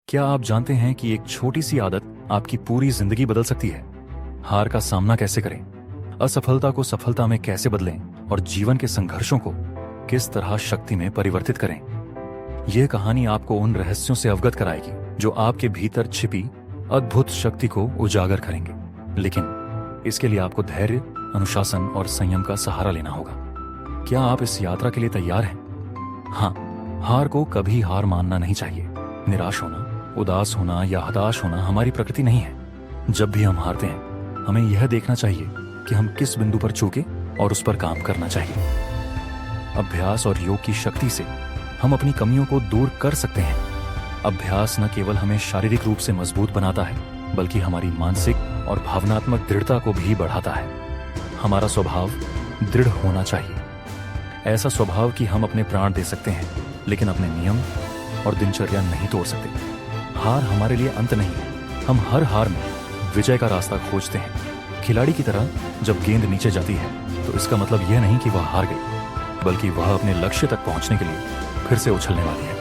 क्या आप जानते हैं कि एक छोटी सी आदत आपकी पूरी जिंदगी बदल सकती है? हार का सामना कैसे करें, असफलता को सफलता में कैसे बदलें और जीवन के संघर्षों को किस तरह शक्ति में परिवर्तित करें। यह कहानी आपको उन रहस्यों से अवगत कराएगी जो आपके भीतर छिपी अद्भुत शक्ति को उजागर करेंगे। लेकिन इसके लिए आपको धैर्य, अनुशासन और संयम का सहारा लेना होगा। क्या आप इस यात्रा के लिए तैयार हैं? हाँ, हार को कभी हार मानना नहीं चाहिए। निराश होना, उदास होना या हताश होना हमारी प्रकृति नहीं है। जब भी हम हारते हैं, हमें यह देखना चाहिए कि हम किस बिंदु पर चूके और उस पर काम करना चाहिए। अभ्यास और योग की शक्ति से हम अपनी कमियों को दूर कर सकते हैं। अभ्यास न केवल हमें शारीरिक रूप से मजबूत बनाता है, बल्कि हमारी मानसिक और भावनात्मक दृढ़ता को भी बढ़ाता है। हमारा स्वभाव दृढ़ होना चाहिए, ऐसा स्वभाव कि हम अपने प्राण दे सकते हैं, लेकिन अपने नियम और दिनचर्या नहीं तोड़ सकते। हार हमारे लिए अंत नहीं है, हम हर हार में विजय का रास्ता खोजते हैं। खिलाड़ी की तरह जब गेंद नीचे जाती है तो इसका मतलब यह नहीं कि वह हार गई, बल्कि वह अपने लक्ष्य तक पहुंचने के लिए फिर से उछलने वाली है।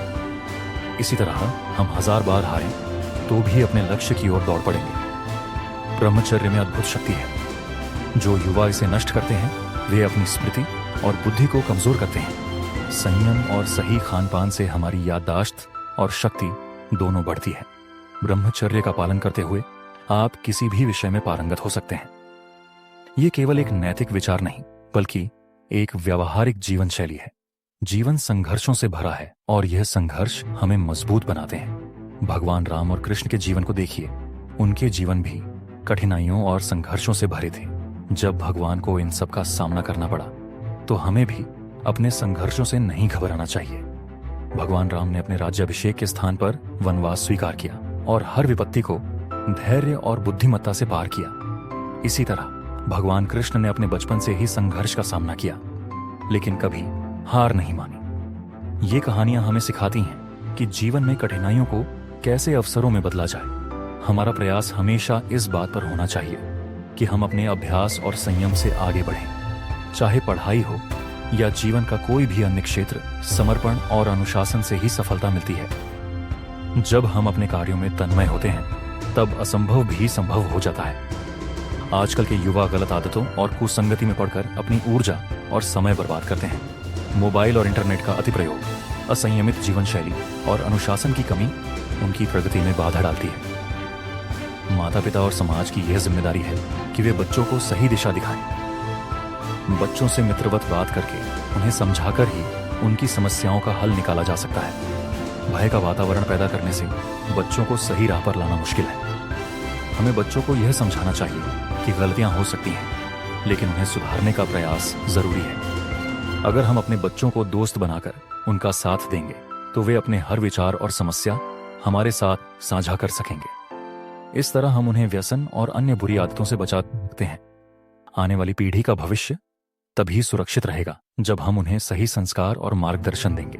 इसी तरह हम 1000 बार हारें तो भी अपने लक्ष्य की ओर दौड़ पड़ेंगे। ब्रह्मचर्य में अद्भुत शक्ति है। जो युवा इसे नष्ट करते हैं वे अपनी स्मृति और बुद्धि को कमजोर करते हैं। संयम और सही खान-पान से हमारी याददाश्त और शक्ति दोनों बढ़ती है। ब्रह्मचर्य का पालन करते हुए आप किसी भी विषय में पारंगत हो सकते हैं। ये केवल एक नैतिक विचार नहीं, बल्कि एक व्यावहारिक जीवन शैली है। जीवन संघर्षों से भरा है और यह संघर्ष हमें मजबूत बनाते हैं। भगवान राम और कृष्ण के जीवन को देखिए, उनके जीवन भी कठिनाइयों और संघर्षों से भरे थे। जब भगवान को इन सब का सामना करना पड़ा तो हमें भी अपने संघर्षों से नहीं घबराना चाहिए। भगवान राम ने अपने राज्याभिषेक के स्थान पर वनवास स्वीकार किया और हर विपत्ति को धैर्य और बुद्धिमत्ता से पार किया। इसी तरह भगवान कृष्ण ने अपने बचपन से ही संघर्ष का सामना किया, लेकिन कभी हार नहीं मानी। ये कहानियां हमें सिखाती हैं कि जीवन में कठिनाइयों को कैसे अवसरों में बदला जाए। हमारा प्रयास हमेशा इस बात पर होना चाहिए कि हम अपने अभ्यास और संयम से आगे बढ़ें। चाहे पढ़ाई हो या जीवन का कोई भी अन्य क्षेत्र, समर्पण और अनुशासन से ही सफलता मिलती है। जब हम अपने कार्यों में तन्मय होते हैं, तब असंभव भी संभव हो जाता है। आजकल के युवा गलत आदतों और कुसंगति में पड़कर अपनी ऊर्जा और समय बर्बाद करते हैं। मोबाइल और इंटरनेट का अति प्रयोग, असंयमित जीवन शैली और अनुशासन की कमी उनकी प्रगति में बाधा डालती है। माता पिता और समाज की यह जिम्मेदारी है कि वे बच्चों को सही दिशा दिखाएं। बच्चों से मित्रवत बात करके उन्हें समझाकर ही उनकी समस्याओं का हल निकाला जा सकता है। भय का वातावरण पैदा करने से बच्चों को सही राह पर लाना मुश्किल है। हमें बच्चों को यह समझाना चाहिए कि गलतियां हो सकती हैं, लेकिन उन्हें सुधारने का प्रयास जरूरी है। अगर हम अपने बच्चों को दोस्त बनाकर उनका साथ देंगे तो वे अपने हर विचार और समस्या हमारे साथ साझा कर सकेंगे। इस तरह हम उन्हें व्यसन और अन्य बुरी आदतों से बचा सकते हैं। आने वाली पीढ़ी का भविष्य तभी सुरक्षित रहेगा जब हम उन्हें सही संस्कार और मार्गदर्शन देंगे।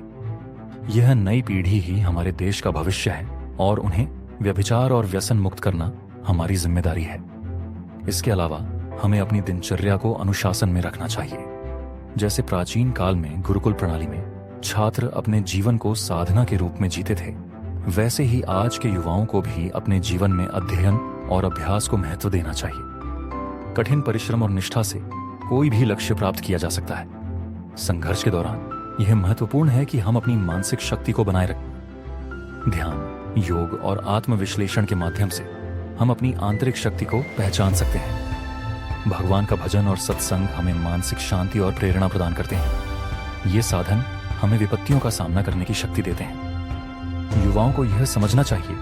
यह नई पीढ़ी ही हमारे देश का भविष्य है और उन्हें व्यभिचार और व्यसन मुक्त करना हमारी जिम्मेदारी है। इसके अलावा हमें अपनी दिनचर्या को अनुशासन में रखना चाहिए। जैसे प्राचीन काल में गुरुकुल प्रणाली में छात्र अपने जीवन को साधना के रूप में जीते थे, वैसे ही आज के युवाओं को भी अपने जीवन में अध्ययन और अभ्यास को महत्व देना चाहिए। कठिन परिश्रम और निष्ठा से कोई भी लक्ष्य प्राप्त किया जा सकता है। संघर्ष के दौरान यह महत्वपूर्ण है कि हम अपनी मानसिक शक्ति को बनाए रखें। ध्यान, योग और आत्मविश्लेषण के माध्यम से हम अपनी आंतरिक शक्ति को पहचान सकते हैं। भगवान का भजन और सत्संग हमें मानसिक शांति और प्रेरणा प्रदान करते हैं। ये साधन हमें विपत्तियों का सामना करने की शक्ति देते हैं। युवाओं को यह समझना चाहिए